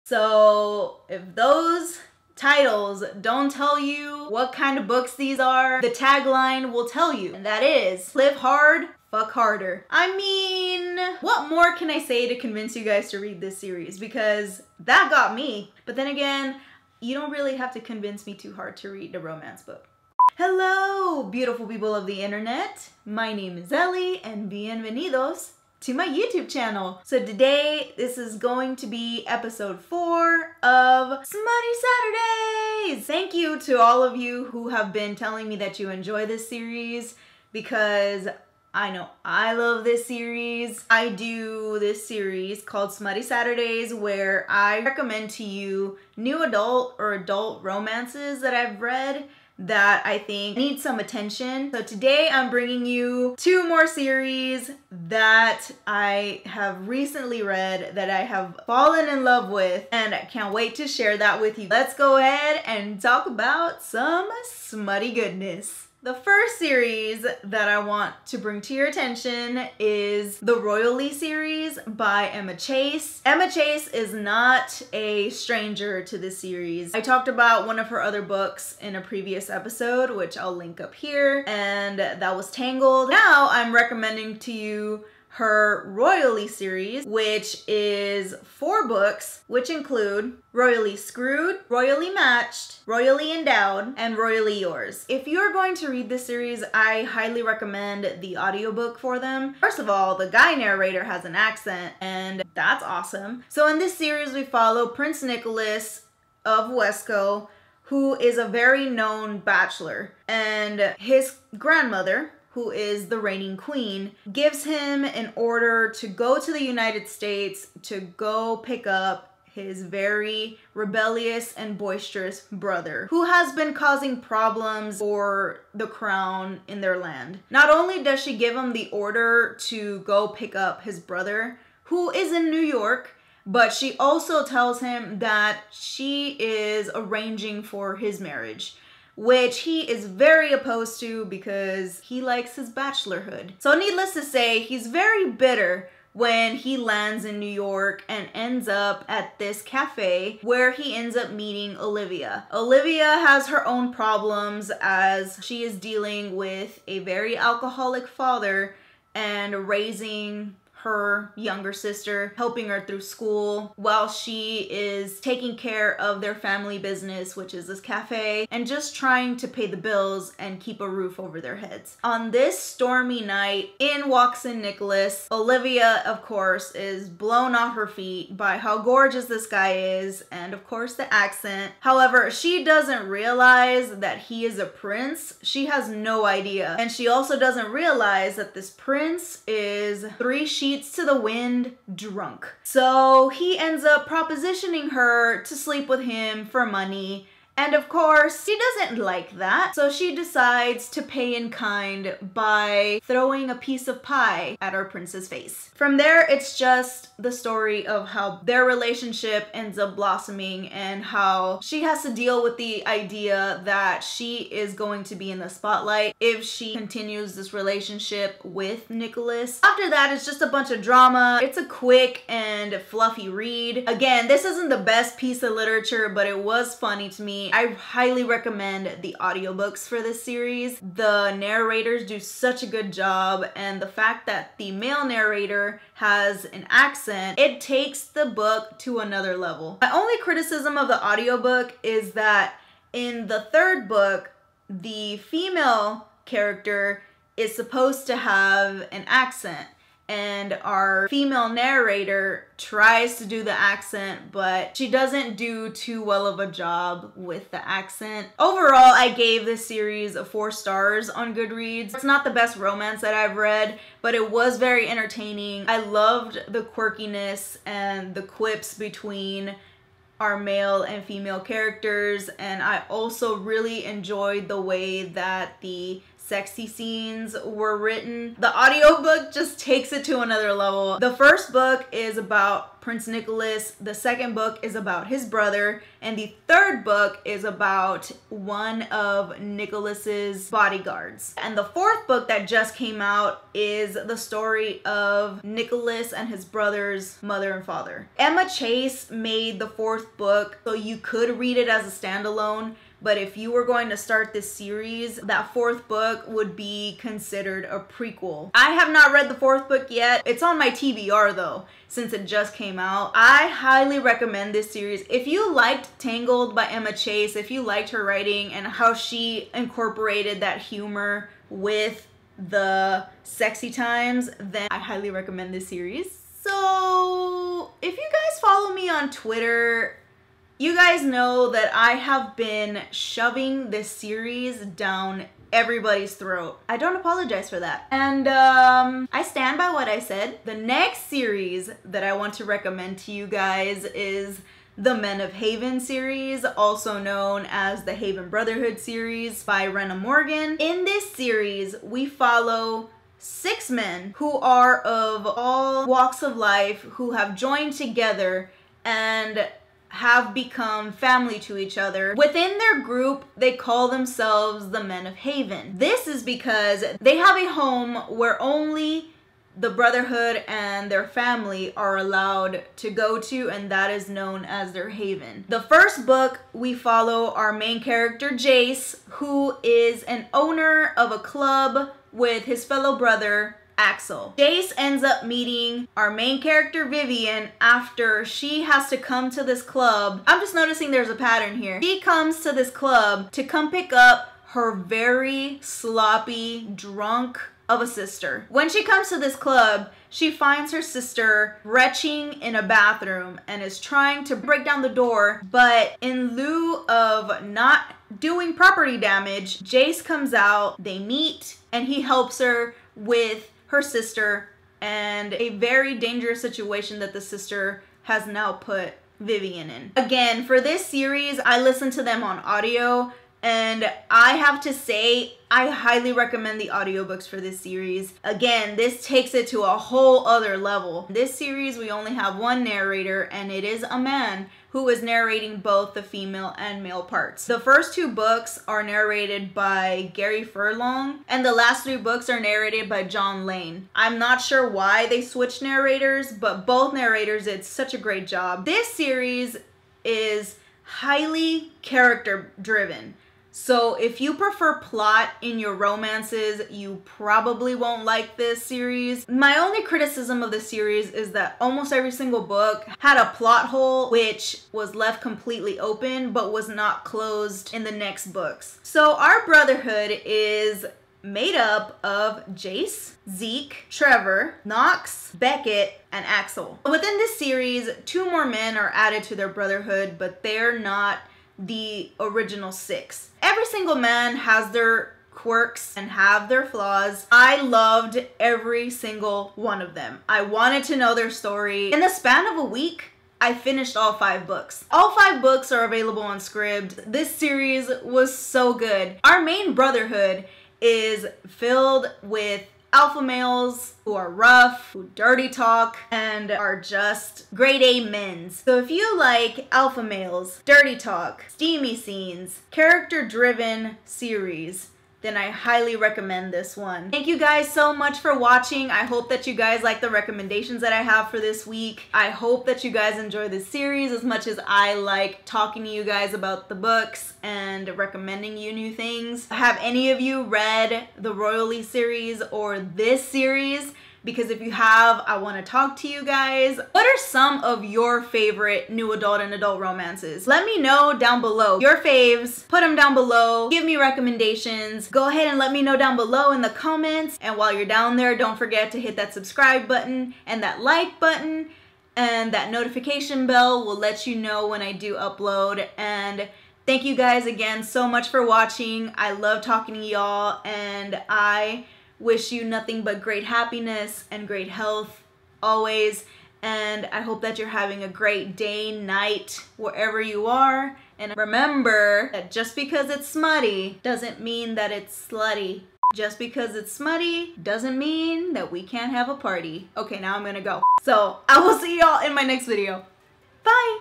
So if those titles don't tell you what kind of books these are, the tagline will tell you, and that is live hard, fuck harder. I mean, what more can I say to convince you guys to read this series? Because that got me. But then again, you don't really have to convince me too hard to read a romance book. Hello, beautiful people of the internet. My name is Ellie, and bienvenidos to my YouTube channel. So today, this is going to be episode 4 of Smutty Saturdays. Thank you to all of you who have been telling me that you enjoy this series, because I know I love this series. I do this series called Smutty Saturdays where I recommend to you new adult or adult romances that I've read that I think need some attention. So today I'm bringing you 2 more series that I have recently read that I have fallen in love with, and I can't wait to share that with you. Let's go ahead and talk about some smutty goodness. The first series that I want to bring to your attention is the Royally series by Emma Chase. Emma Chase is not a stranger to this series. I talked about one of her other books in a previous episode, which I'll link up here, and that was Tangled. Now I'm recommending to you her Royally series, which is 4 books, which include Royally Screwed, Royally Matched, Royally Endowed, and Royally Yours. If you're going to read this series, I highly recommend the audiobook for them. First of all, the guy narrator has an accent, and that's awesome. So in this series, we follow Prince Nicholas of Wesco, who is a very known bachelor, and his grandmother, who is the reigning queen, gives him an order to go to the United States to go pick up his very rebellious and boisterous brother, who has been causing problems for the crown in their land. Not only does she give him the order to go pick up his brother, who is in New York, but she also tells him that she is arranging for his marriage, which he is very opposed to because he likes his bachelorhood. So needless to say, he's very bitter when he lands in New York and ends up at this cafe where he ends up meeting Olivia. Olivia has her own problems as she is dealing with a very alcoholic father and raising her younger sister, helping her through school while she is taking care of their family business, which is this cafe, and just trying to pay the bills and keep a roof over their heads. On this stormy night, in walks in Nicholas. Olivia, of course, is blown off her feet by how gorgeous this guy is, and of course the accent. However, she doesn't realize that he is a prince. She has no idea. And she also doesn't realize that this prince is 3 sheets to the wind drunk. So he ends up propositioning her to sleep with him for money. And of course, she doesn't like that. So she decides to pay in kind by throwing a piece of pie at our prince's face. From there, it's just the story of how their relationship ends up blossoming and how she has to deal with the idea that she is going to be in the spotlight if she continues this relationship with Nicholas. After that, it's just a bunch of drama. It's a quick and fluffy read. Again, this isn't the best piece of literature, but it was funny to me. I highly recommend the audiobooks for this series. The narrators do such a good job, and the fact that the male narrator has an accent, it takes the book to another level. My only criticism of the audiobook is that in the 3rd book, the female character is supposed to have an accent, and our female narrator tries to do the accent, but she doesn't do too well of a job with the accent. Overall, I gave this series 4 stars on Goodreads. It's not the best romance that I've read, but it was very entertaining. I loved the quirkiness and the quips between our male and female characters, and I also really enjoyed the way that the sexy scenes were written. The audiobook just takes it to another level. The first book is about Prince Nicholas, the second book is about his brother, and the third book is about one of Nicholas's bodyguards. And the fourth book that just came out is the story of Nicholas and his brother's mother and father. Emma Chase made the fourth book, so you could read it as a standalone. But if you were going to start this series, that fourth book would be considered a prequel. I have not read the fourth book yet. It's on my TBR though, since it just came out. I highly recommend this series. If you liked Tangled by Emma Chase, if you liked her writing and how she incorporated that humor with the sexy times, then I highly recommend this series. So if you guys follow me on Twitter, you guys know that I have been shoving this series down everybody's throat. I don't apologize for that. And I stand by what I said. The next series that I want to recommend to you guys is the Men of Haven series, also known as the Haven Brotherhood series by Rhenna Morgan. In this series, we follow 6 men who are of all walks of life, who have joined together and have become family to each other. Within their group, they call themselves the Men of Haven. This is because they have a home where only the Brotherhood and their family are allowed to go to, and that is known as their haven. The first book, we follow our main character, Jace, who is an owner of a club with his fellow brother, Axel. Jace ends up meeting our main character Vivian after she has to come to this club. I'm just noticing there's a pattern here. She comes to this club to come pick up her very sloppy, drunk of a sister. When she comes to this club, she finds her sister retching in a bathroom and is trying to break down the door, but in lieu of not doing property damage, Jace comes out, they meet, and he helps her with her sister and a very dangerous situation that the sister has now put Vivian in. Again, for this series, I listened to them on audio, and I have to say, I highly recommend the audiobooks for this series. Again, this takes it to a whole other level. This series, we only have one narrator, and it is a man who is narrating both the female and male parts. The first 2 books are narrated by Gary Furlong, and the last 3 books are narrated by John Lane. I'm not sure why they switched narrators, but both narrators did such a great job. This series is highly character driven. So if you prefer plot in your romances, you probably won't like this series. My only criticism of this series is that almost every single book had a plot hole which was left completely open but was not closed in the next books. So our Brotherhood is made up of Jace, Zeke, Trevor, Knox, Beckett, and Axel. Within this series, 2 more men are added to their Brotherhood, but they're not the original 6. Every single man has their quirks and have their flaws. I loved every single one of them. I wanted to know their story. In the span of a week, I finished all 5 books. All 5 books are available on Scribd. This series was so good. Our main Brotherhood is filled with alpha males who are rough, who dirty talk, and are just grade A men's. So if you like alpha males, dirty talk, steamy scenes, character-driven series, then I highly recommend this one. Thank you guys so much for watching. I hope that you guys like the recommendations that I have for this week. I hope that you guys enjoy this series as much as I like talking to you guys about the books and recommending you new things. Have any of you read the Royally series or this series? Because if you have, I want to talk to you guys. What are some of your favorite new adult and adult romances? Let me know down below your faves. Put them down below. Give me recommendations. Go ahead and let me know down below in the comments. And while you're down there, don't forget to hit that subscribe button and that like button. And that notification bell will let you know when I do upload. And thank you guys again so much for watching. I love talking to y'all, and I wish you nothing but great happiness and great health always. And I hope that you're having a great day, night, wherever you are. And remember that just because it's smutty doesn't mean that it's slutty. Just because it's smutty doesn't mean that we can't have a party. Okay, now I'm gonna go. So I will see y'all in my next video. Bye!